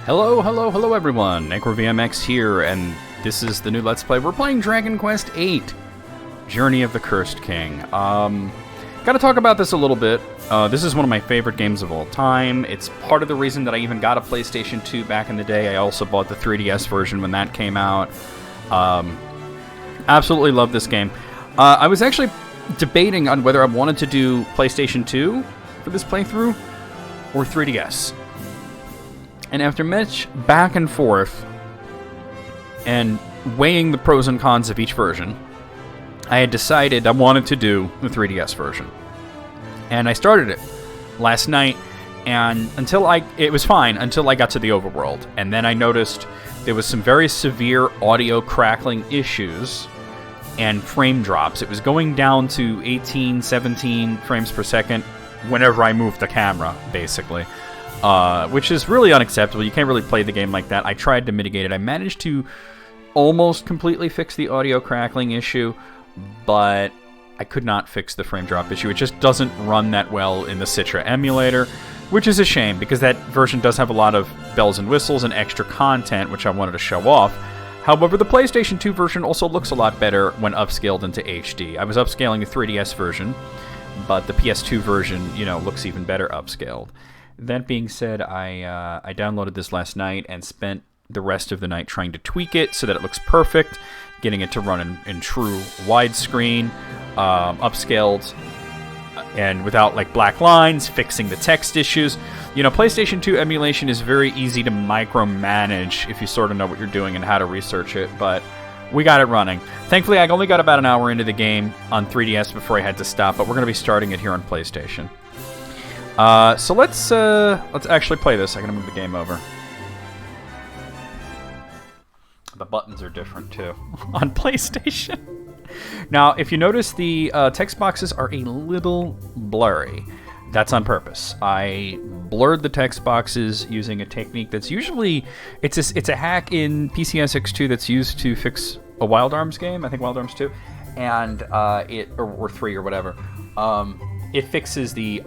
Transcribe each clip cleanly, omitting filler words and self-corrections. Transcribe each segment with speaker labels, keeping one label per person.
Speaker 1: Hello, hello, hello everyone, VMX here, and this is the new Let's Play. We're playing Dragon Quest VIII, Journey of the Cursed King. Gotta talk about this a little bit. This is one of my favorite games of all time. It's part of the reason that I even got a PlayStation 2 back in the day. I also bought the 3DS version when that came out. Absolutely love this game. I was actually debating on whether I wanted to do PlayStation 2 for this playthrough or 3DS. And after much back and forth and weighing the pros and cons of each version, I had decided I wanted to do the 3DS version. And I started it last night, and it was fine until I got to the overworld. And then I noticed there was some very severe audio crackling issues and frame drops. It was going down to 18, 17 frames per second whenever I moved the camera, basically. Which is really unacceptable. You can't really play the game like that. I tried to mitigate it. I managed to almost completely fix the audio crackling issue, but I could not fix the frame drop issue. It just doesn't run that well in the Citra emulator, which is a shame, because that version does have a lot of bells and whistles and extra content, which I wanted to show off. However, the PlayStation 2 version also looks a lot better when upscaled into HD. I was upscaling the 3DS version, but the PS2 version, looks even better upscaled. That being said, I downloaded this last night and spent the rest of the night trying to tweak it so that it looks perfect, getting it to run in true widescreen, upscaled, and without black lines, fixing the text issues. PlayStation 2 emulation is very easy to micromanage if you sort of know what you're doing and how to research it, but we got it running. Thankfully, I only got about an hour into the game on 3DS before I had to stop, but we're going to be starting it here on PlayStation. So let's actually play this. I'm gonna move the game over. The buttons are different too on PlayStation. Now, if you notice, the text boxes are a little blurry. That's on purpose. I blurred the text boxes using a technique that's usually it's a hack in PCSX2 that's used to fix a Wild Arms game. I think Wild Arms 2, and or 3 or whatever. It fixes the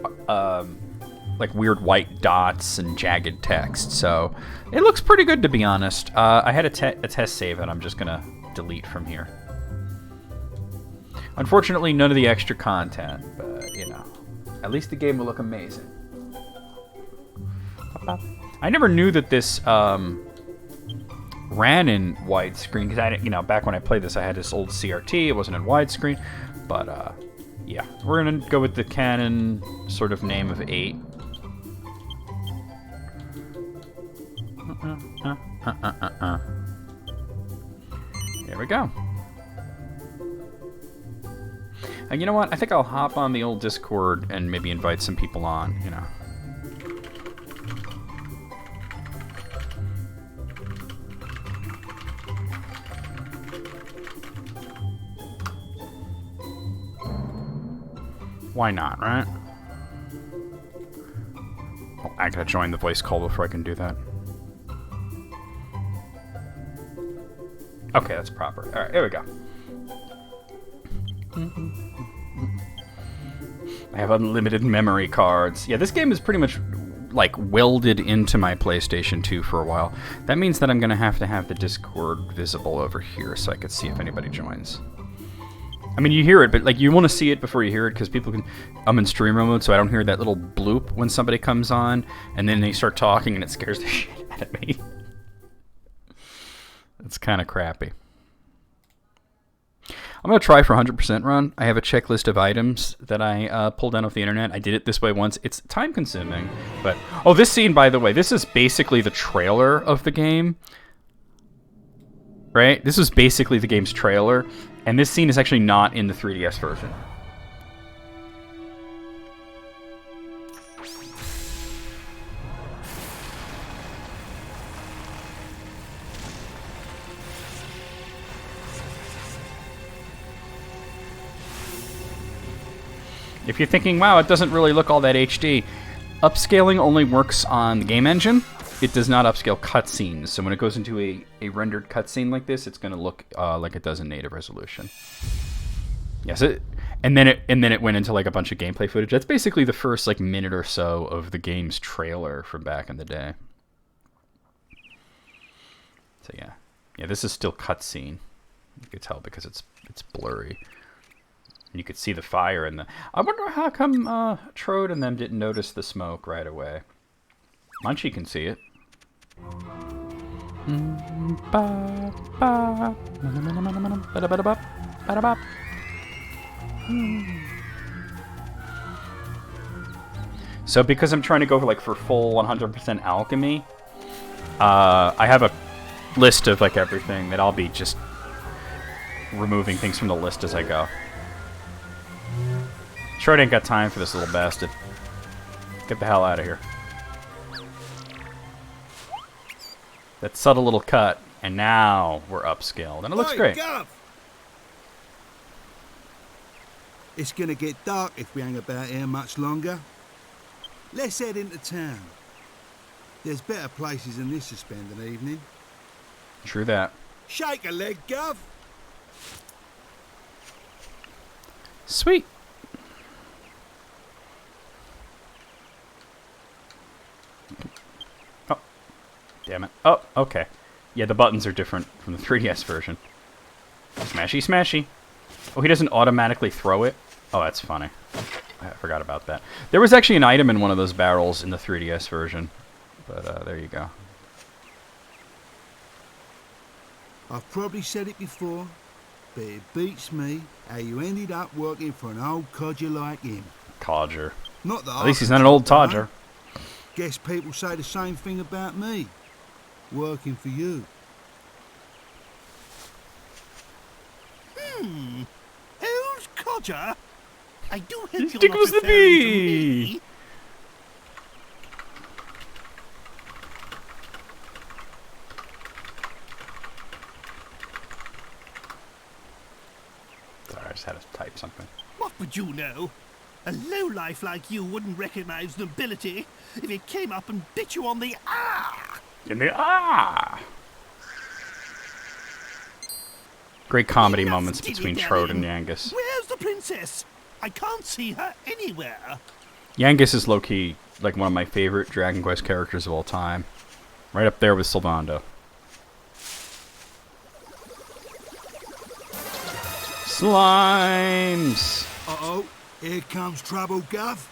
Speaker 1: weird white dots and jagged text, so it looks pretty good, to be honest. I had a test save, and I'm just gonna delete from here. Unfortunately, none of the extra content, but at least the game will look amazing. I never knew that this ran in widescreen, because back when I played this, I had this old CRT. It wasn't in widescreen, but yeah, we're gonna go with the canon sort of name of 8. There we go. And you know what? I think I'll hop on the old Discord and maybe invite some people on, Why not, right? Oh, I gotta join the voice call before I can do that. Okay, that's proper. Alright, here we go. I have unlimited memory cards. Yeah, this game is pretty much welded into my PlayStation 2 for a while. That means that I'm gonna have to have the Discord visible over here so I could see if anybody joins. I mean, you hear it, but you want to see it before you hear it, because people can... I'm in streamer mode, so I don't hear that little bloop when somebody comes on, and then they start talking, and it scares the shit out of me. It's kind of crappy. I'm going to try for 100% run. I have a checklist of items that I pulled down off the internet. I did it this way once. It's time-consuming, but... Oh, this scene, by the way, this is basically the trailer of the game. Right? This is basically the game's trailer. And this scene is actually not in the 3DS version. If you're thinking, wow, it doesn't really look all that HD, upscaling only works on the game engine. It does not upscale cutscenes, so when it goes into a rendered cutscene like this, it's going to look like it does in native resolution. Yes, and then it went into a bunch of gameplay footage. That's basically the first minute or so of the game's trailer from back in the day. So yeah. Yeah, this is still cutscene. You could tell because it's blurry. And you could see the fire in the... I wonder how come Trode and them didn't notice the smoke right away. Munchie can see it. So because I'm trying to go for full 100% alchemy, I have a list of everything that I'll be just removing things from the list as I go. Sure, I ain't got time for this little bastard. Get the hell out of here. That subtle little cut, and now we're upscaled, and it looks great.
Speaker 2: Gov! It's gonna get dark if we hang about here much longer. Let's head into town. There's better places than this to spend an evening.
Speaker 1: True that.
Speaker 2: Shake a leg, Gov.
Speaker 1: Sweet. Oh. Damn it. Oh, okay. Yeah, the buttons are different from the 3DS version. Smashy, smashy. Oh, he doesn't automatically throw it? Oh, that's funny. I forgot about that. There was actually an item in one of those barrels in the 3DS version. But, there you go.
Speaker 2: I've probably said it before, but it beats me how you ended up working for an old codger like him.
Speaker 1: Codger.
Speaker 2: Not that
Speaker 1: At least he's not an old todger.
Speaker 2: Guess people say the same thing about me. Working for you.
Speaker 3: Old codger? I do hope you're not
Speaker 1: Tickles the
Speaker 3: referring to
Speaker 1: bee.
Speaker 3: me.
Speaker 1: Sorry, I just had to type something.
Speaker 3: What would you know? A lowlife like you wouldn't recognize nobility if it came up and bit you on the ah!
Speaker 1: In the Great comedy
Speaker 3: Enough
Speaker 1: moments between
Speaker 3: dilly-dallying.
Speaker 1: Trode and Yangus.
Speaker 3: Where's the princess? I can't see her anywhere.
Speaker 1: Yangus is low-key one of my favorite Dragon Quest characters of all time. Right up there with Sylvando. Slimes!
Speaker 2: Uh-oh, here comes trouble, Gov.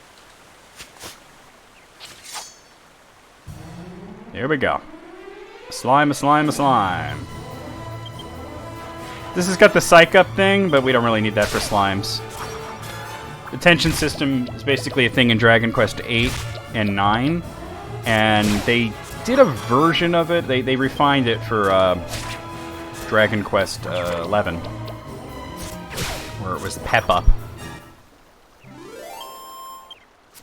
Speaker 1: Here we go. A slime, a slime, a slime. This has got the psych up thing, but we don't really need that for slimes. The tension system is basically a thing in Dragon Quest 8 and 9, and they did a version of it. They refined it for Dragon Quest 11, where it was Pep Up.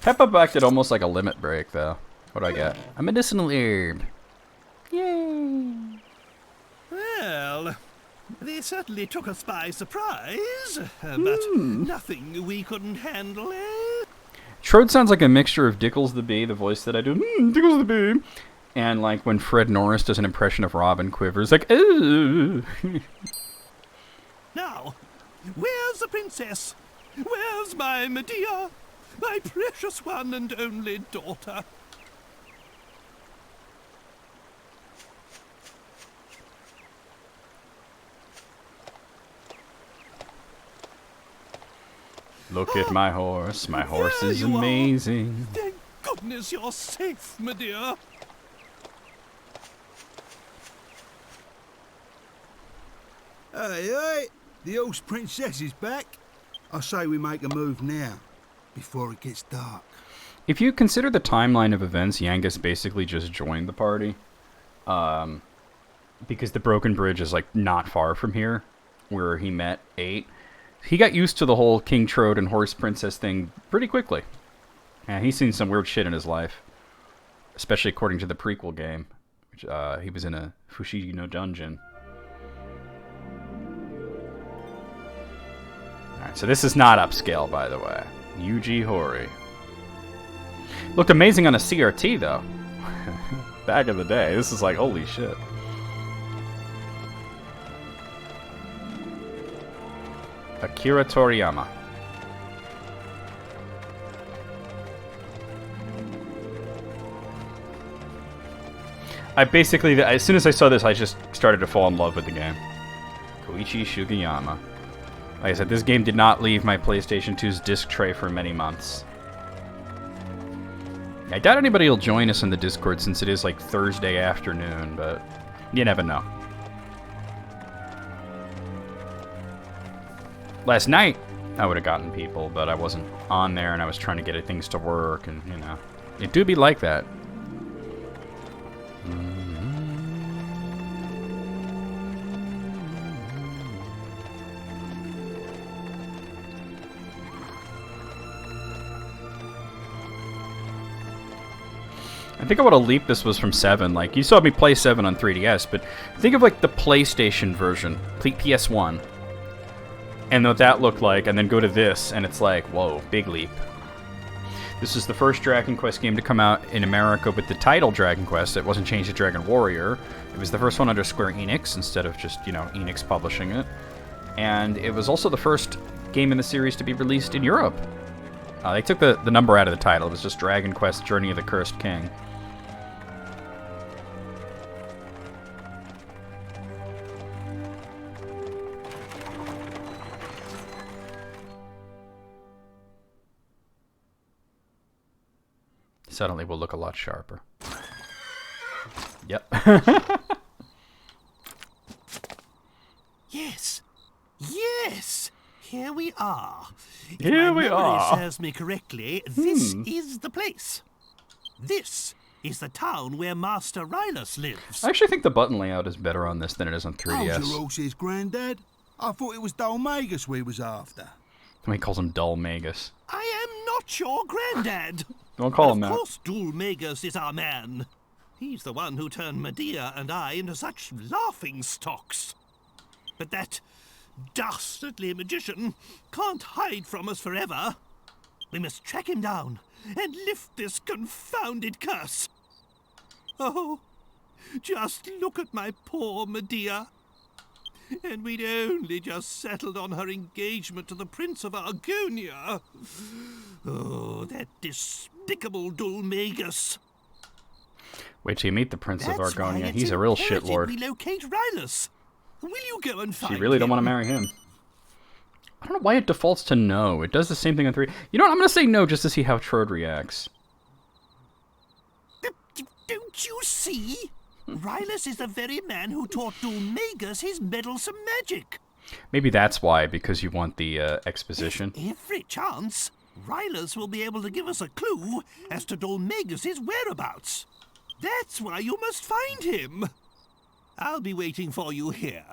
Speaker 1: Pep Up acted almost like a limit break, though. What do I get? A medicinal herb. Yay!
Speaker 3: Well, they certainly took us by surprise, but nothing we couldn't handle, eh?
Speaker 1: Trode sounds like a mixture of Dickles the Bee, the voice that I do, Dickles the Bee, and when Fred Norris does an impression of Robin Quivers, ooh.
Speaker 3: Now, where's the princess? Where's my Medea? My precious one and only daughter?
Speaker 1: Look at my horse. My horse
Speaker 3: There
Speaker 1: is
Speaker 3: you are.
Speaker 1: amazing.
Speaker 3: Thank goodness you're safe, Medea.
Speaker 2: Hey, hey, the horse princess is back. I say we make a move now, before it gets dark.
Speaker 1: If you consider the timeline of events, Yangus basically just joined the party. Because the Broken Bridge is, not far from here, where he met 8. He got used to the whole King Trode and Horse Princess thing pretty quickly. And he's seen some weird shit in his life. Especially according to the prequel game. Which, he was in a Fushigi dungeon. Alright, so this is not upscale, by the way. Yuji Horii. Looked amazing on a CRT, though. Back in the day. This is holy shit. Akira Toriyama. I basically, as soon as I saw this, I just started to fall in love with the game. Koichi Sugiyama. Like I said, this game did not leave my PlayStation 2's disc tray for many months. I doubt anybody will join us in the Discord since it is like Thursday afternoon, but you never know. Last night, I would have gotten people, but I wasn't on there and I was trying to get things to work, and you know, it do be like that. I think I would have leaped this was from 7. Like, you saw me play 7 on 3DS, but think of, like, the PlayStation version, PS1, and what that looked like, and then go to this, and it's like, whoa, big leap. This is the first Dragon Quest game to come out in America with the title Dragon Quest. It wasn't changed to Dragon Warrior. It was the first one under Square Enix, instead of just, you know, Enix publishing it. And it was also the first game in the series to be released in Europe. They took the number out of the title. It was just Dragon Quest Journey of the Cursed King. Suddenly we'll look a lot sharper. Yep.
Speaker 3: Yes. Yes. Here we are.
Speaker 1: Here we are.
Speaker 3: If my memory serves me correctly, this is the place. This is the town where Master Rylus lives.
Speaker 1: I actually think the button layout is better on this than it is on 3DS.
Speaker 2: Hold your horses, Grandad. I thought it was Dolmagus we was after.
Speaker 1: He calls him Dulmagus.
Speaker 3: I am not your Grandad.
Speaker 1: Don't call him that.
Speaker 3: Of course Dulmagus is our man. He's the one who turned Medea and I into such laughing stocks. But that dastardly magician can't hide from us forever. We must track him down and lift this confounded curse. Oh, just look at my poor Medea. And we'd only just settled on her engagement to the Prince of Argonia. Oh, that despicable Dulmagus.
Speaker 1: Wait till you meet the Prince of
Speaker 3: That's why
Speaker 1: Argonia.
Speaker 3: it's
Speaker 1: He's a real
Speaker 3: imperative
Speaker 1: shitlord.
Speaker 3: we locate Rylus. Will you go and find
Speaker 1: She really don't
Speaker 3: him?
Speaker 1: want to marry him. I don't know why it defaults to no. It does the same thing on 3. You know what? I'm going to say no just to see how Trode reacts.
Speaker 3: Don't you see? Rylus is the very man who taught Dulmagus his meddlesome magic.
Speaker 1: Maybe that's why, because you want the exposition.
Speaker 3: Every chance, Rylus will be able to give us a clue as to Dulmagus' whereabouts. That's why you must find him. I'll be waiting for you here.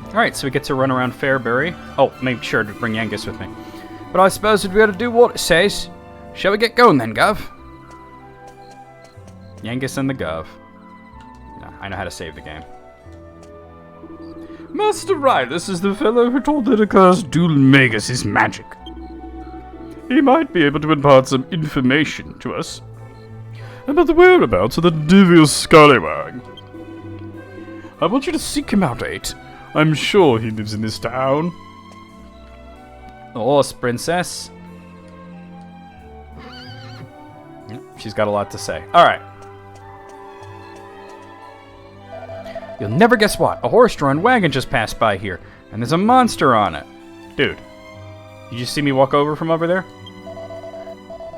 Speaker 1: Alright, so we get to run around Fairbury. Oh, make sure to bring Yangus with me. But I suppose we'd be able to do what it says. Shall we get going then, Gov? Yangus and the Gov. No, I know how to save the game. Master Rylus is the fellow who taught the accursed Dulmagus his magic. He might be able to impart some information to us about the whereabouts of the devious scallywag. I want you to seek him out, 8. I'm sure he lives in this town. The horse, princess. Yep, she's got a lot to say. Alright. You'll never guess what. A horse-drawn wagon just passed by here, and there's a monster on it. Dude, you just see me walk over from over there?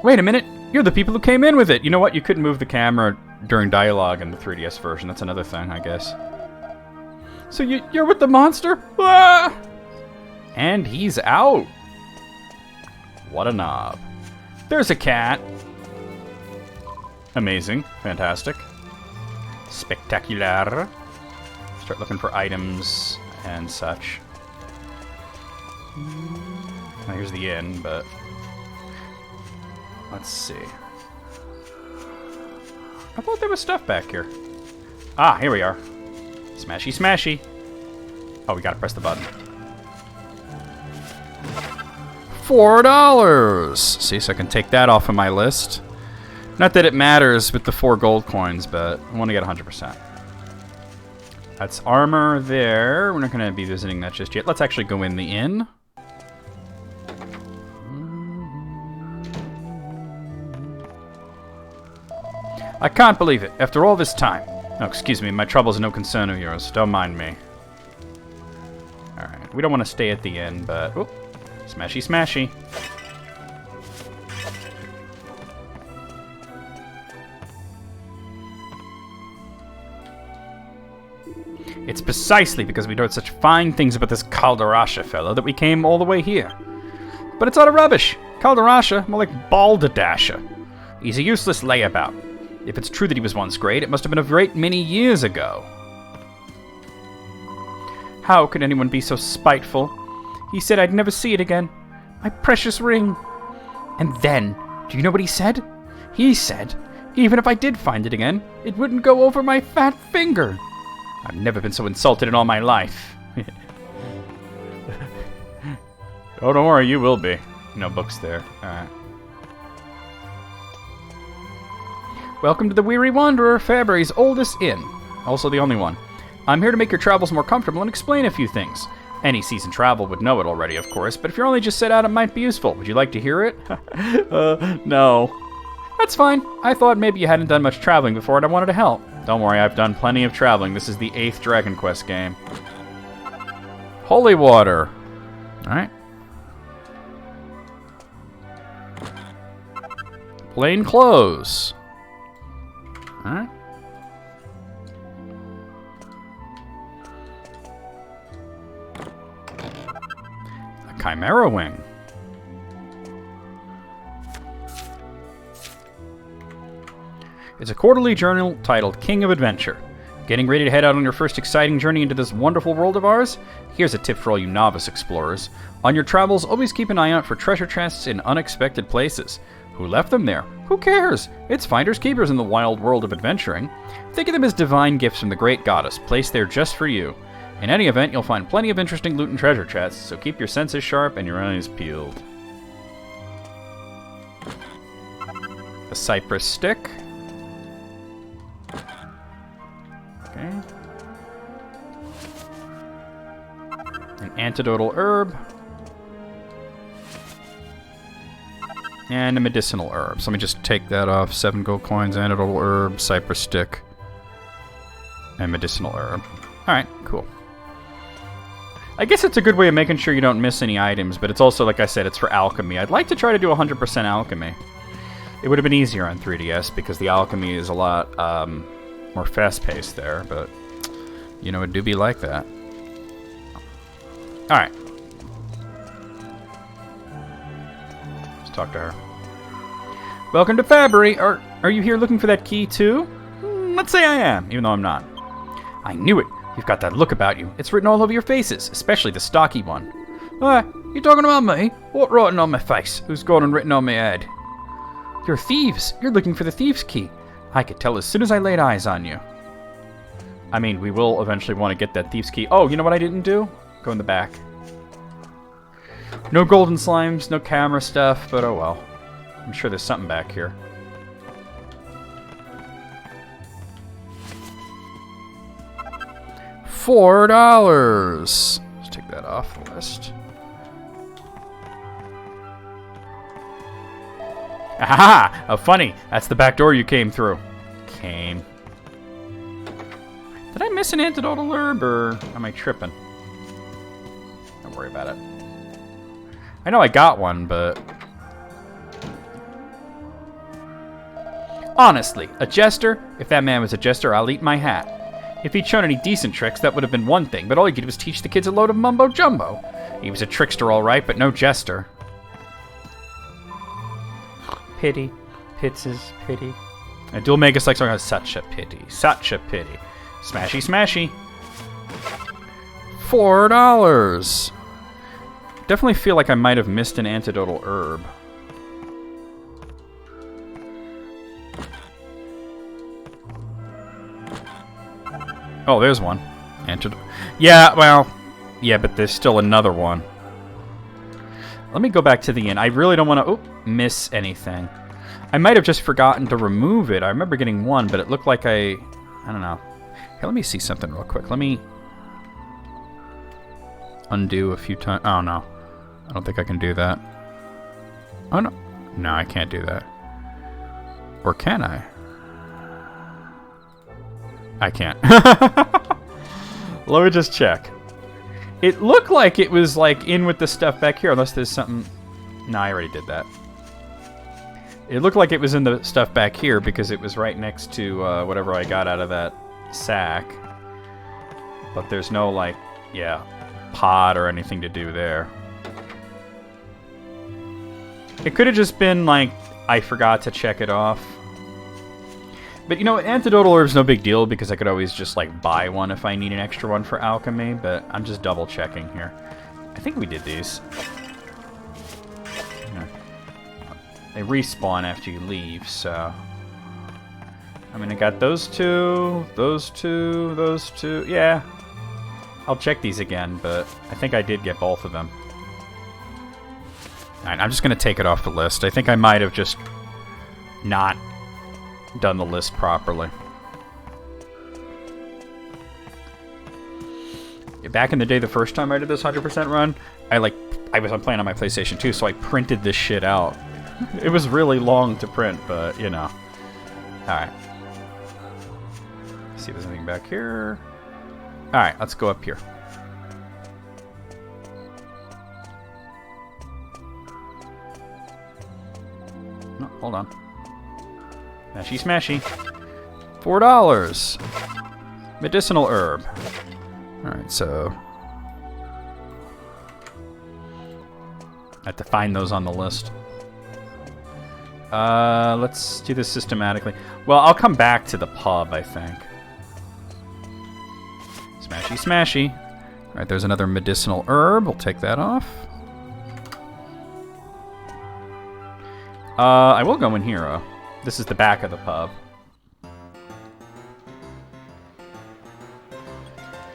Speaker 1: Wait a minute. You're the people who came in with it. You know what? You couldn't move the camera during dialogue in the 3DS version. That's another thing, I guess. So you're with the monster? Ah! And he's out. What a knob. There's a cat. Amazing. Fantastic. Spectacular. Start looking for items and such. Now here's the inn, but let's see. I thought there was stuff back here. Ah, here we are. Smashy, smashy. Oh, we gotta press the button. $4! See, so I can take that off of my list. Not that it matters with the 4 gold coins, but I want to get 100%. That's armor there. We're not going to be visiting that just yet. Let's actually go in the inn. I can't believe it, after all this time. Oh, excuse me, my trouble's no concern of yours. Don't mind me. Alright, we don't want to stay at the inn, but... Oh, smashy smashy. It's precisely because we heard such fine things about this Calderasha fellow that we came all the way here. But it's utter rubbish. Calderasha, more like Balderdasha. He's a useless layabout. If it's true that he was once great, it must have been a great many years ago. How could anyone be so spiteful? He said I'd never see it again. My precious ring. And then, do you know what he said? He said, even if I did find it again, it wouldn't go over my fat finger. I've never been so insulted in all my life. Oh, don't worry, you will be. No books there. Alright. Welcome to the Weary Wanderer, Fabry's oldest inn. Also the only one. I'm here to make your travels more comfortable and explain a few things. Any seasoned travel would know it already, of course, but if you're only just set out, it might be useful. Would you like to hear it? No. That's fine. I thought maybe you hadn't done much traveling before and I wanted to help. Don't worry, I've done plenty of traveling. This is the 8th Dragon Quest game. Holy water. Alright. Plain clothes. Alright. A Chimera Wing. It's a quarterly journal titled King of Adventure. Getting ready to head out on your first exciting journey into this wonderful world of ours? Here's a tip for all you novice explorers. On your travels, always keep an eye out for treasure chests in unexpected places. Who left them there? Who cares? It's finders keepers in the wild world of adventuring. Think of them as divine gifts from the great goddess, placed there just for you. In any event, you'll find plenty of interesting loot and treasure chests, so keep your senses sharp and your eyes peeled. A cypress stick. Okay. An antidotal herb. And a medicinal herb. So let me just take that off. 7 gold coins, antidotal herb, cypress stick, and medicinal herb. Alright, cool. I guess it's a good way of making sure you don't miss any items, but it's also, like I said, it's for alchemy. I'd like to try to do 100% alchemy. It would have been easier on 3DS because the alchemy is a lot more fast-paced there, but, you know, it do be like that. Alright. Talk to her. Welcome to Fabry. Are you here looking for that key too? Let's say I am, even though I'm not. I knew it. You've got that look about you. It's written all over your faces, especially the stocky one. You talking about me? What writing on my face? Who's gone and written on my head? You're thieves. You're looking for the thieves' key. I could tell as soon as I laid eyes on you. I mean, we will eventually want to get that thieves' key. Oh, you know what I didn't do? Go in the back. No golden slimes, no camera stuff, but oh well. I'm sure there's something back here. $4. Let's take that off the list. Aha! Oh, funny. That's the back door you came through. Did I miss an antidotal herb, or am I tripping? Don't worry about it. I know I got one, but... Honestly, a jester? If that man was a jester, I'll eat my hat. If he'd shown any decent tricks, that would have been one thing, but all he did was teach the kids a load of mumbo-jumbo. He was a trickster, all right, but no jester. Pity. Pitses, pity. And Dual Magus likes talking such a pity. Such a pity. Smashy, smashy. $4. Definitely feel like I might have missed an antidotal herb. Oh, there's one. Yeah, well, yeah, but there's still another one. Let me go back to the inn. I really don't want to miss anything. I might have just forgotten to remove it. I remember getting one, but it looked like I don't know. Here, let me see something real quick. Let me undo a few times. Oh, no. I don't think I can do that. Oh, no. No, I can't do that. Or can I? I can't. Let me just check. It looked like it was like in with the stuff back here, unless there's something... No, I already did that. It looked like it was in the stuff back here because it was right next to whatever I got out of that sack. But there's no, like, yeah, pod or anything to do there. It could have just been, like, I forgot to check it off. But, you know, antidotal orb's no big deal because I could always just, like, buy one if I need an extra one for alchemy. But I'm just double checking here. I think we did these. They respawn after you leave, so... I mean, I got those two, those two, those two. Yeah. I'll check these again, but I think I did get both of them. Alright, I'm just going to take it off the list. I think I might have just not done the list properly. Back in the day, the first time I did this 100% run, I was playing on my PlayStation 2, so I printed this shit out. It was really long to print, but, you know. Alright. See if there's anything back here. Alright, let's go up here. No, hold on. Smashy smashy. $4. Medicinal herb. Alright, so... I have to find those on the list. Let's do this systematically. Well, I'll come back to the pub, I think. Smashy, smashy. Alright, there's another medicinal herb. We'll take that off. I will go in here. This is the back of the pub.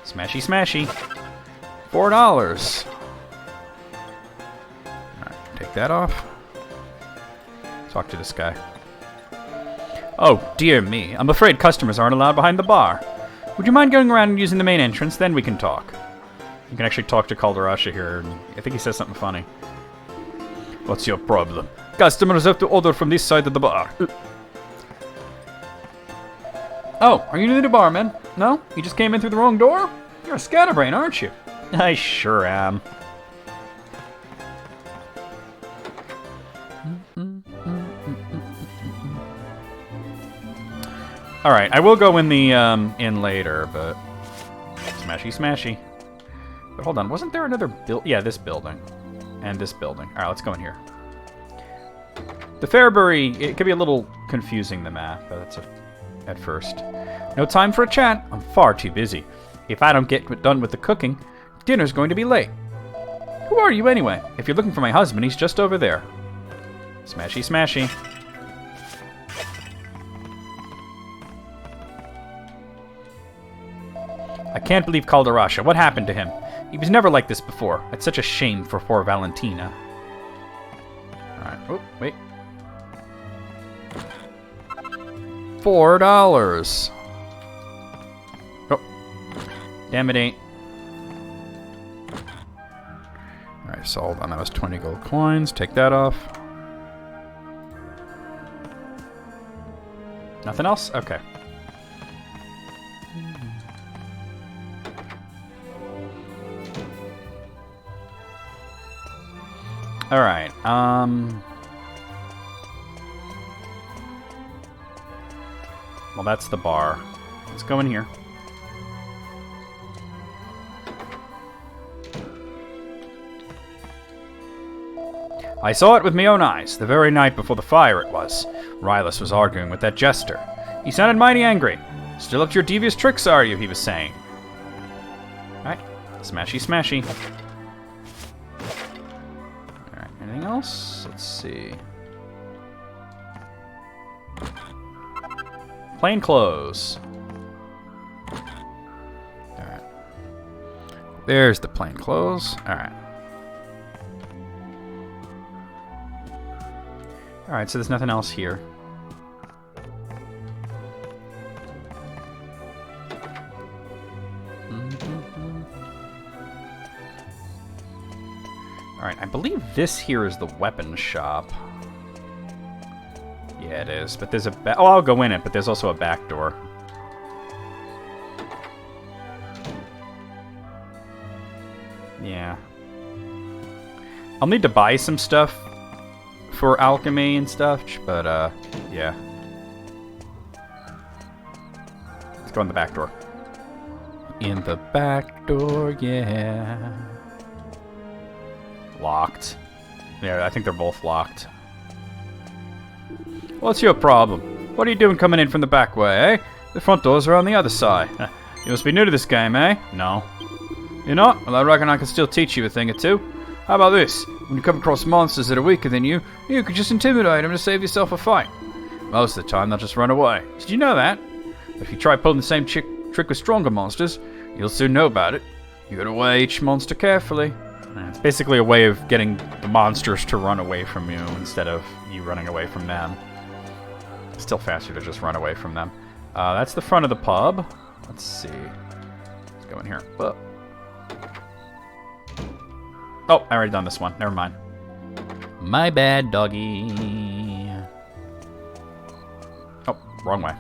Speaker 1: Smashy, smashy. $4. Alright, take that off. Talk to this guy. Oh, dear me. I'm afraid customers aren't allowed behind the bar. Would you mind going around and using the main entrance? Then we can talk. You can actually talk to Calderasha here. I think he says something funny. What's your problem? Customers have to order from this side of the bar. Oh, are you new to barman? No? You just came in through the wrong door? You're a scatterbrain, aren't you? I sure am. Alright, I will go in the inn later, but... Smashy, smashy. But hold on, wasn't there another build? Yeah, this building. And this building. Alright, let's go in here. The Fairbury, it could be a little confusing, the map, but that's at first. No time for a chat. I'm far too busy. If I don't get done with the cooking, dinner's going to be late. Who are you anyway? If you're looking for my husband, he's just over there. Smashy, smashy. I can't believe Calderasha. What happened to him? He was never like this before. It's such a shame for poor Valentina. Alright. Oh, wait. $4. Oh. Damn it ain't. Alright, so hold on. That was 20 gold coins. Take that off. Nothing else? Okay. Alright, well, that's the bar. Let's go in here. I saw it with my own eyes, the very night before the fire it was. Rylus was arguing with that jester. He sounded mighty angry. Still up to your devious tricks, are you? He was saying. Alright, smashy, smashy. Anything else? Let's see. Plain clothes. Alright. There's the plain clothes. Alright. Alright, so there's nothing else here. Alright, I believe this here is the weapon shop. Yeah, it is. But there's a oh, I'll go in it, but there's also a back door. Yeah. I'll need to buy some stuff for alchemy and stuff, but, yeah. Let's go in the back door. In the back door, yeah. Locked. Yeah, I think they're both locked. What's your problem? What are you doing coming in from the back way, eh? The front doors are on the other side. You must be new to this game, eh? No. You're not? Well, I reckon I can still teach you a thing or two. How about this? When you come across monsters that are weaker than you, you can just intimidate them to save yourself a fight. Most of the time, they'll just run away. Did you know that? But if you try pulling the same trick with stronger monsters, you'll soon know about it. You gotta weigh each monster carefully. It's basically a way of getting the monsters to run away from you instead of you running away from them. It's still faster to just run away from them. That's the front of the pub. Let's see. Let's go in here. Oh, I already done this one. Never mind. My bad, doggy. Oh, wrong way.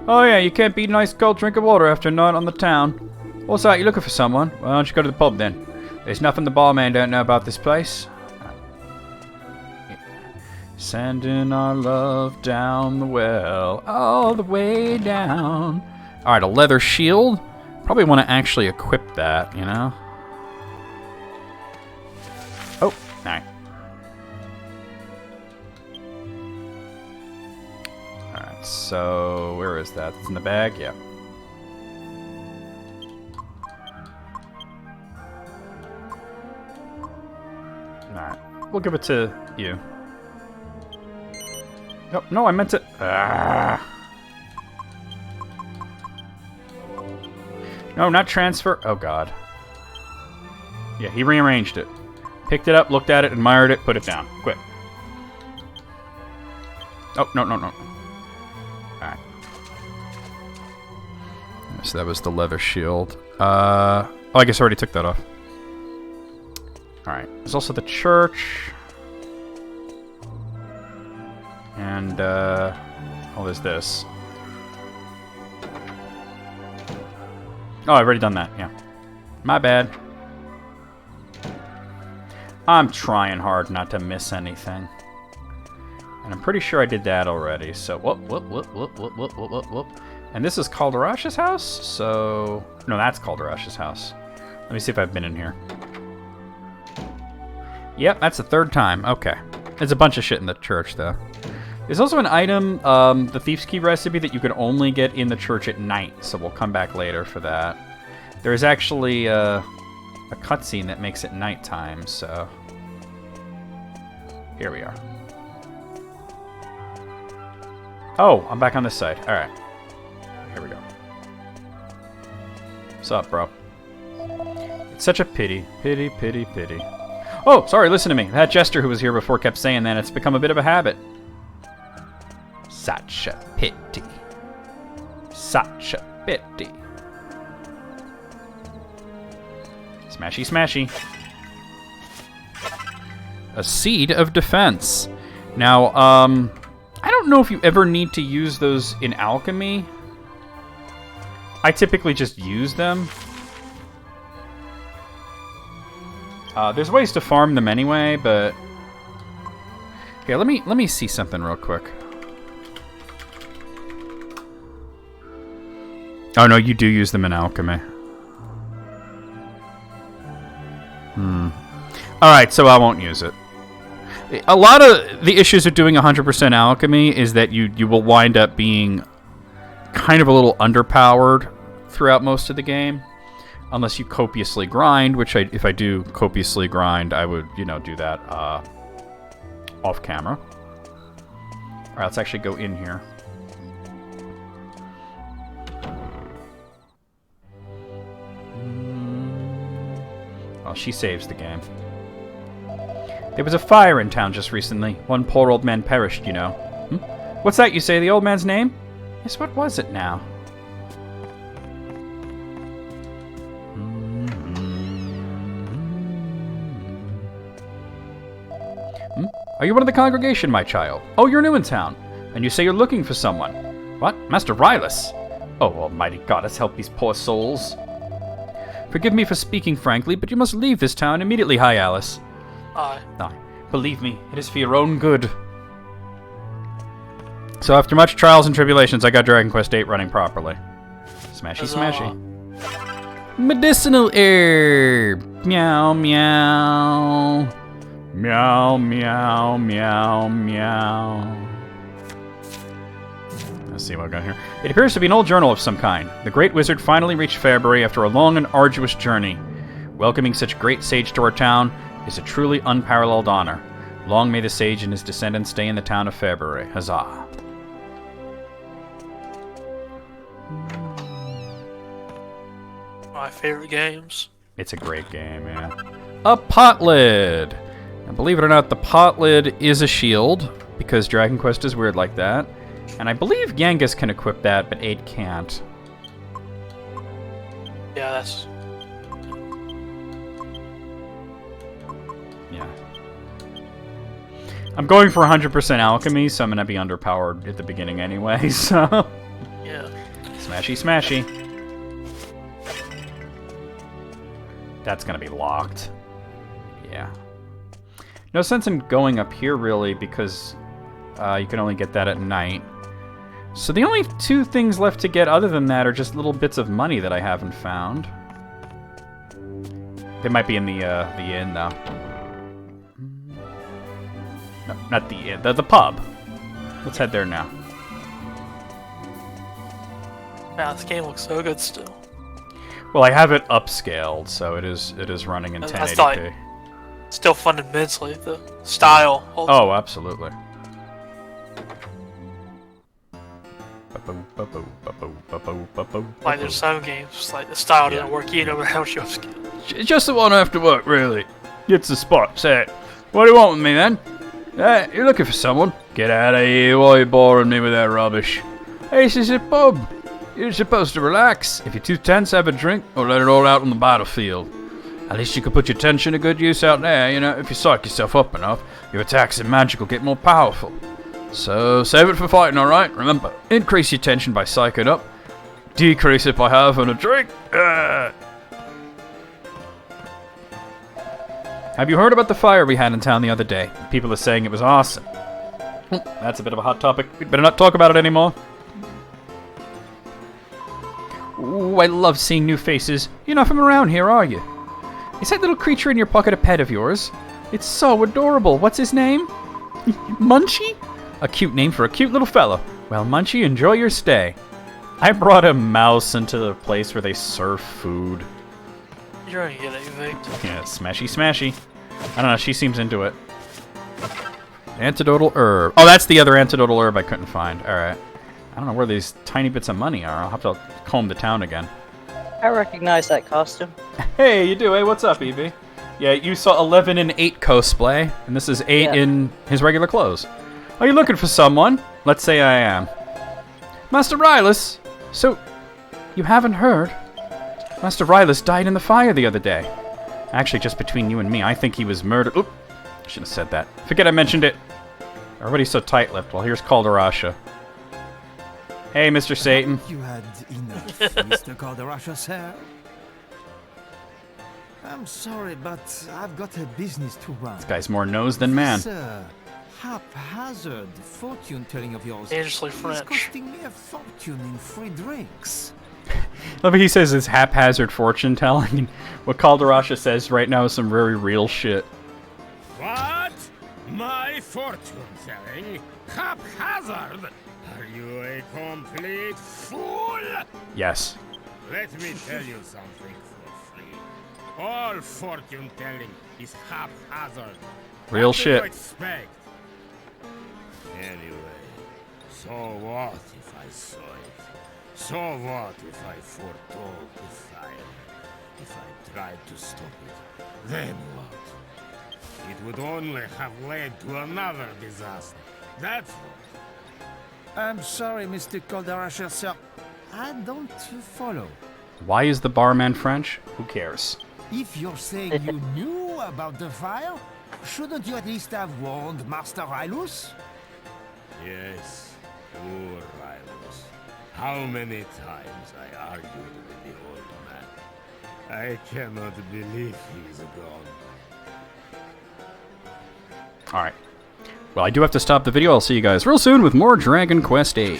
Speaker 1: Oh yeah, you can't beat a nice cold drink of water after a night on the town. What's that, you looking for someone? Why don't you go to the pub then? There's nothing the barman don't know about this place. Sending our love down the well, all the way down. Alright, a leather shield. Probably want to actually equip that, you know? Oh, alright. Alright, so where is that? It's in the bag? Yeah. Alright, we'll give it to you. Oh, no, I meant to... Ah. No, not transfer. Oh, God. Yeah, he rearranged it. Picked it up, looked at it, admired it, put it down. Quick. Oh, no. Alright. So that was the leather shield. Oh, I guess I already took that off. Alright. There's also the church. And, oh, there's this. Oh, I've already done that, yeah. My bad. I'm trying hard not to miss anything. And I'm pretty sure I did that already, so whoop. And this is Calderash's house, so... No, that's Calderash's house. Let me see if I've been in here. Yep, that's the third time. Okay. There's a bunch of shit in the church, though. There's also an item, the Thief's Key recipe, that you can only get in the church at night, so we'll come back later for that. There's actually a cutscene that makes it nighttime, so... Here we are. Oh, I'm back on this side. Alright. Here we go. What's up, bro? It's such a pity. Pity. Oh, sorry, listen to me. That jester who was here before kept saying that. It's become a bit of a habit. Such a pity. Such a pity. Smashy. A seed of defense. Now, I don't know if you ever need to use those in alchemy. I typically just use them. There's ways to farm them anyway, but... Okay, let me see something real quick. Oh, no, you do use them in alchemy. Alright, so I won't use it. A lot of the issues with doing 100% alchemy is that you will wind up being kind of a little underpowered throughout most of the game. Unless you copiously grind, which if I do copiously grind, I would, do that off camera. Alright, let's actually go in here. Well, she saves the game. There was a fire in town just recently. One poor old man perished, you know. What's that you say, the old man's name? Yes, what was it now? Are you one of the congregation, my child? Oh, you're new in town. And you say you're looking for someone. What? Master Rylus? Oh, almighty goddess, help these poor souls. Forgive me for speaking frankly, but you must leave this town immediately. Hi, Alice.
Speaker 4: Aye.
Speaker 1: Aye. Believe me, it is for your own good. So after much trials and tribulations, I got Dragon Quest VIII running properly. Smashy, smashy. Medicinal herb. Meow, meow. Meow, meow, meow, meow. Let's see what I got here. It appears to be an old journal of some kind. The great wizard finally reached Fairbury after a long and arduous journey. Welcoming such great sage to our town is a truly unparalleled honor. Long may the sage and his descendants stay in the town of Fairbury. Huzzah.
Speaker 4: My favorite games.
Speaker 1: It's a great game, yeah. A pot lid! And believe it or not, the pot lid is a shield, because Dragon Quest is weird like that. And I believe Genghis can equip that, but 8 can't.
Speaker 4: Yeah, that's...
Speaker 1: Yeah. I'm going for 100% alchemy, so I'm going to be underpowered at the beginning anyway, so...
Speaker 4: Yeah.
Speaker 1: Smashy, smashy. That's going to be locked. Yeah. No sense in going up here, really, because you can only get that at night. So the only 2 things left to get other than that are just little bits of money that I haven't found. They might be in the inn, though. No, not the inn. The pub. Let's head there now.
Speaker 4: Wow, this game looks so good still.
Speaker 1: Well, I have it upscaled, so it is running in 1080p.
Speaker 4: Still fun immensely. The style.
Speaker 1: Oh, absolutely.
Speaker 4: Like there's some games, like the style doesn't work even over how much you upscale.
Speaker 1: It's just the one after work, really. It's the spot. Say it. What do you want with me, then? You're looking for someone? Get out of here. Why are you boring me with that rubbish? Hey, this is a pub. You're supposed to relax. If you're too tense, have a drink, or let it all out on the battlefield. At least you can put your tension to good use out there, you know. If you psych yourself up enough, your attacks and magic will get more powerful. So, save it for fighting, alright? Remember, increase your tension by psyching up. Decrease it by having a drink. Have you heard about the fire we had in town the other day? People are saying it was awesome. That's a bit of a hot topic. We'd better not talk about it anymore. Ooh, I love seeing new faces. You're not from around here, are you? Is that little creature in your pocket a pet of yours? It's so adorable. What's his name? Munchie? A cute name for a cute little fellow. Well, Munchie, enjoy your stay. I brought a mouse into the place where they serve food.
Speaker 4: You're gonna get evicted.
Speaker 1: Yeah, smashy, smashy. I don't know, she seems into it. Antidotal herb. Oh, that's the other antidotal herb I couldn't find. Alright. I don't know where these tiny bits of money are. I'll have to comb the town again.
Speaker 5: I recognize that costume.
Speaker 1: Hey, you do, eh? What's up, Evie? Yeah, you saw 11 in 8 cosplay, and this is 8 in his regular clothes. Are you looking for someone? Let's say I am. Master Rylus! So, you haven't heard? Master Rylus died in the fire the other day. Actually, just between you and me, I think he was murdered. Oop! Shouldn't have said that. Forget I mentioned it. Everybody's so tight-lipped. Well, here's Calderasha. Hey, Mr. Satan.
Speaker 6: You had enough, Mr. Calderasha, sir. I'm sorry, but I've got a business to run.
Speaker 1: This guy's more nose than man.
Speaker 6: Sir, haphazard fortune-telling of yours
Speaker 4: Dangerously
Speaker 6: is
Speaker 4: French.
Speaker 6: costing me a fortune in free drinks.
Speaker 1: Love what he says is haphazard fortune telling. What Calderasha says right now is some very real shit.
Speaker 3: What? My fortune telling? Haphazard? Are you a complete fool?
Speaker 1: Yes.
Speaker 3: Let me tell you something for free. All fortune telling is haphazard.
Speaker 1: Real
Speaker 3: What do
Speaker 1: shit.
Speaker 3: you expect? Anyway, so what if I saw it? So what if I foretold the fire? If I tried to stop it, then what? It would only have led to another disaster. That's what.
Speaker 6: I'm sorry, Mr. Calderasha, sir. I don't follow.
Speaker 1: Why is the barman French? Who cares?
Speaker 6: If you're saying you knew about the fire, shouldn't you at least have warned Master Rylus?
Speaker 3: Yes, poor Rylus.
Speaker 7: How many times I argued with the old man. I cannot believe he's gone.
Speaker 1: Alright. Well, I do have to stop the video. I'll see you guys real soon with more Dragon Quest VIII.